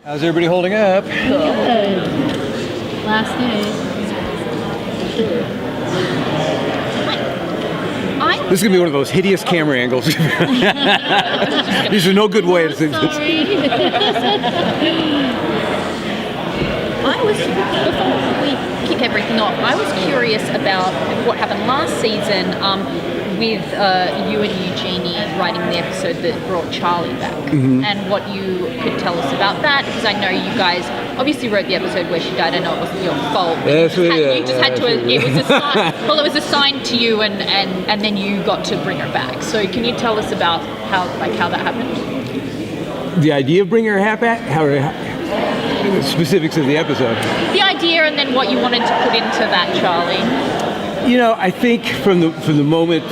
How's everybody holding up? Good. Last day. This is going to be one of those hideous camera angles. These are no good way to think this. Sorry. I was, before we kick everything off, I was curious about what happened last season with you and Eugenie writing the episode that brought Charlie back, and what you could tell us about that, because I know you guys obviously wrote the episode where she died. I know it wasn't your fault. It was assigned to you, and then you got to bring her back. So can you tell us about how that happened? The idea of bringing her back? The specifics of the episode. The idea, and then what you wanted to put into that, Charlie. You know, I think from the moment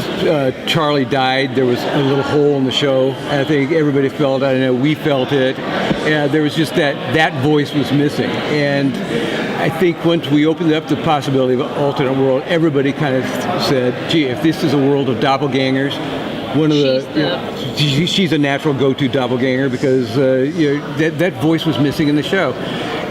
Charlie died, there was a little hole in the show. I think everybody felt it. I know we felt it. There was just that voice was missing. And I think once we opened up the possibility of an alternate world, everybody kind of said, gee, if this is a world of doppelgangers, she's a natural go-to doppelganger, because that voice was missing in the show.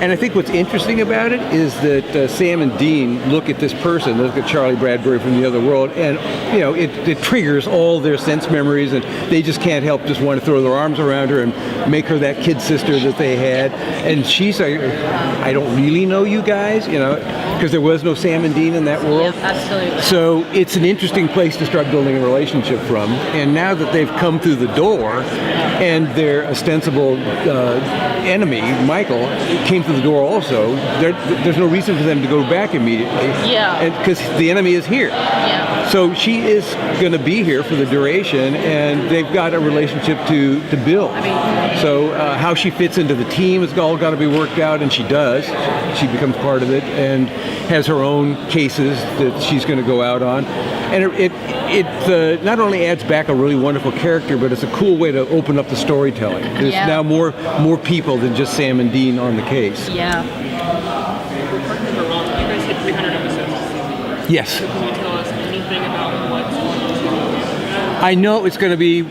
And I think what's interesting about it is that Sam and Dean look at this person, look at Charlie Bradbury from the other world, and it triggers all their sense memories, and they just can't help just want to throw their arms around her and make her that kid sister that they had. And she's like, I don't really know you guys, because there was no Sam and Dean in that world. Yeah, absolutely. So it's an interesting place to start building a relationship from. And now that they've come through the door, and their ostensible enemy, Michael, came through the door also, there's no reason for them to go back immediately. Yeah. Because the enemy is here. Yeah. So she is going to be here for the duration, and they've got a relationship to build. So how she fits into the team has all got to be worked out, and she does. She becomes part of it and has her own cases that she's going to go out on. And it not only adds back a really wonderful character, but it's a cool way to open up the storytelling. There's now more people than just Sam and Dean on the case. Yeah. You guys hit 300 episodes this season. Yes. So can you tell us anything about what's going on? I know it's going to be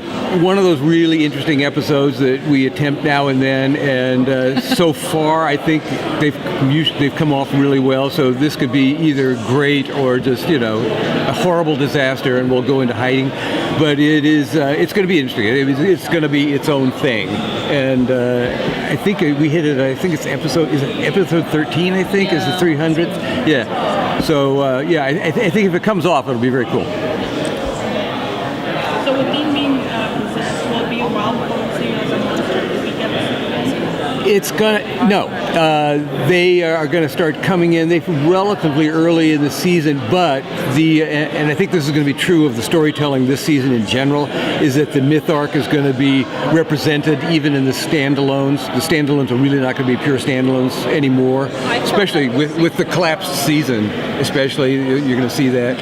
one of those really interesting episodes that we attempt now and then, and so far I think they've come off really well. So this could be either great or just a horrible disaster, and we'll go into hiding. But it's going to be interesting. It's going to be its own thing, and I think we hit it. I think it's episode 13. I think is the 300th. Yeah. So I think if it comes off, it'll be very cool. So with Dean being possessed, will it be a wild card scene as a monster? Do we get they are going to start coming in. They're relatively early in the season, but and I think this is going to be true of the storytelling this season in general, is that the myth arc is going to be represented even in the standalones. The standalones are really not going to be pure standalones anymore, especially with the collapsed season. Especially, you're going to see that.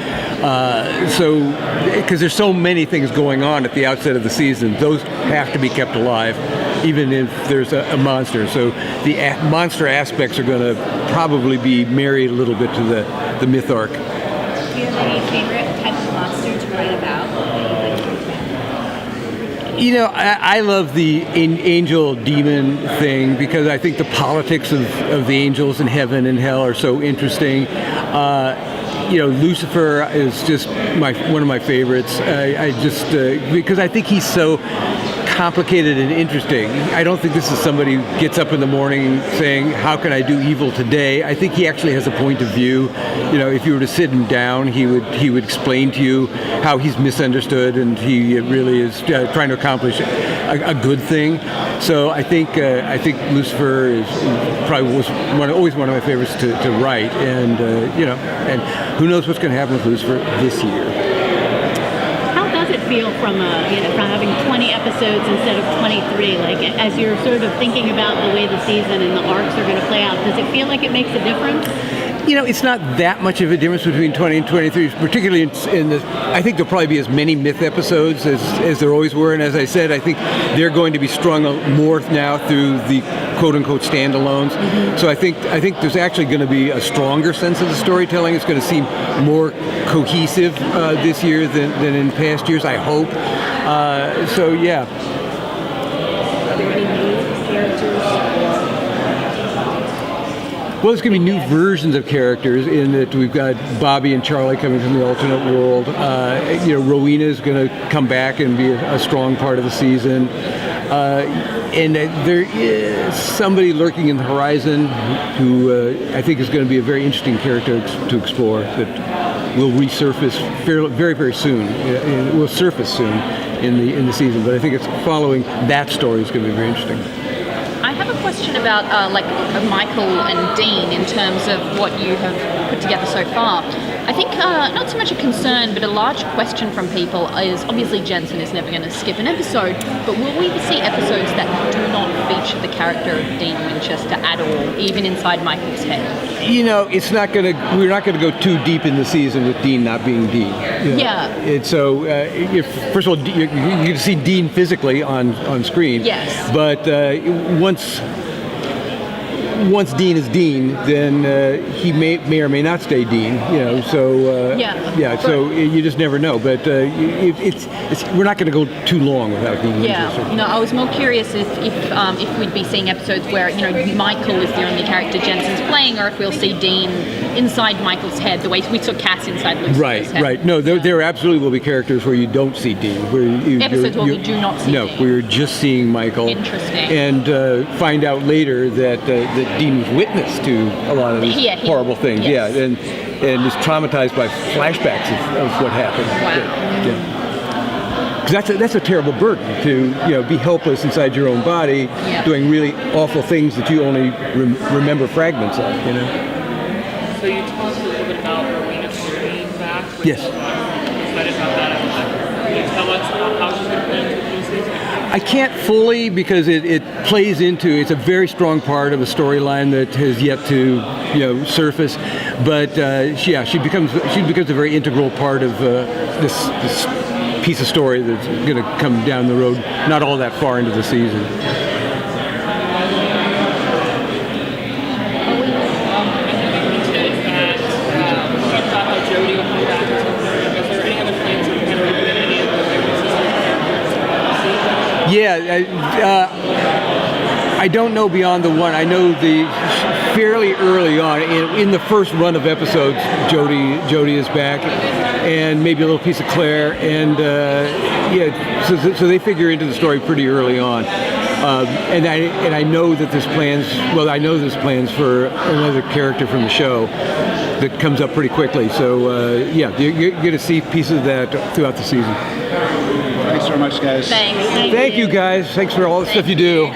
Because there's so many things going on at the outset of the season, those have to be kept alive, even if there's a monster. So the monster aspects are going to probably be married a little bit to the myth arc. Do you have any favorite type of monster to write about? I love the angel-demon thing, because I think the politics of the angels in heaven and hell are so interesting. Lucifer is just one of my favorites. Because I think he's so complicated and interesting. I don't think this is somebody who gets up in the morning saying, how can I do evil today? I think he actually has a point of view. If you were to sit him down, he would explain to you how he's misunderstood, and he really is trying to accomplish a good thing. So I think Lucifer is probably always one of my favorites to write, and and who knows what's going to happen with Lucifer this year. How does it feel from having 20 episodes instead of 23? Like, as you're sort of thinking about the way the season and the arcs are going to play out, does it feel like it makes a difference? It's not that much of a difference between 20 and 23, particularly in the. I think there'll probably be as many myth episodes as there always were, and as I said, I think they're going to be strung more now through the quote-unquote standalones. Mm-hmm. So I think there's actually going to be a stronger sense of the storytelling. It's going to seem more cohesive this year than in past years, I hope. Are there any new characters or Well, there's going to be new versions of characters in that we've got Bobby and Charlie coming from the alternate world. Rowena is going to come back and be a strong part of the season. And there is somebody lurking in the horizon who I think is going to be a very interesting character to explore that will resurface very, very soon. It will surface soon in the season, but I think it's following that story is going to be very interesting. I have a question about Michael and Dean in terms of what you have put together so far. I think not so much a concern, but a large question from people is obviously Jensen is never going to skip an episode, but will we see episodes that do not feature the character of Dean Winchester at all, even inside Michael's head? It's not going to. We're not going to go too deep in the season with Dean not being Dean. Yeah. And so, first of all, you get to see Dean physically on screen. Yes. But once Dean is Dean, then he may or may not stay Dean. So So you just never know. But we're not going to go too long without Dean Winchester. Yeah. No, I was more curious if we'd be seeing episodes where Michael is the only character Jensen's playing, or if we'll see Dean inside Michael's head, the way we saw Cass inside Lucifer's head. Right. No, there absolutely will be characters where you don't see Dean. Episodes where we do not see Dean. No, we're just seeing Michael. Interesting. And find out later that Dean was witness to a lot of these horrible things. Yes. Yeah, and is traumatized by flashbacks of what happened. Wow. Because that's a terrible burden to be helpless inside your own body, doing really awful things that you only remember fragments of. So you talked a little bit about Rowena being back. Yes. Excited about that. Can you tell us how she's going to play into the new season? I can't fully because it plays into. It's a very strong part of a storyline that has yet to surface. But she becomes a very integral part of this piece of story that's going to come down the road, not all that far into the season. I don't know beyond the one. I know fairly early on in the first run of episodes, Jodie is back, and maybe a little piece of Claire, and so they figure into the story pretty early on. And I know that there's plans. Well, I know there's plans for another character from the show that comes up pretty quickly. So you're going to see pieces of that throughout the season. Thanks very much, guys. Thanks. Thank you, guys. Thanks for all the stuff you do.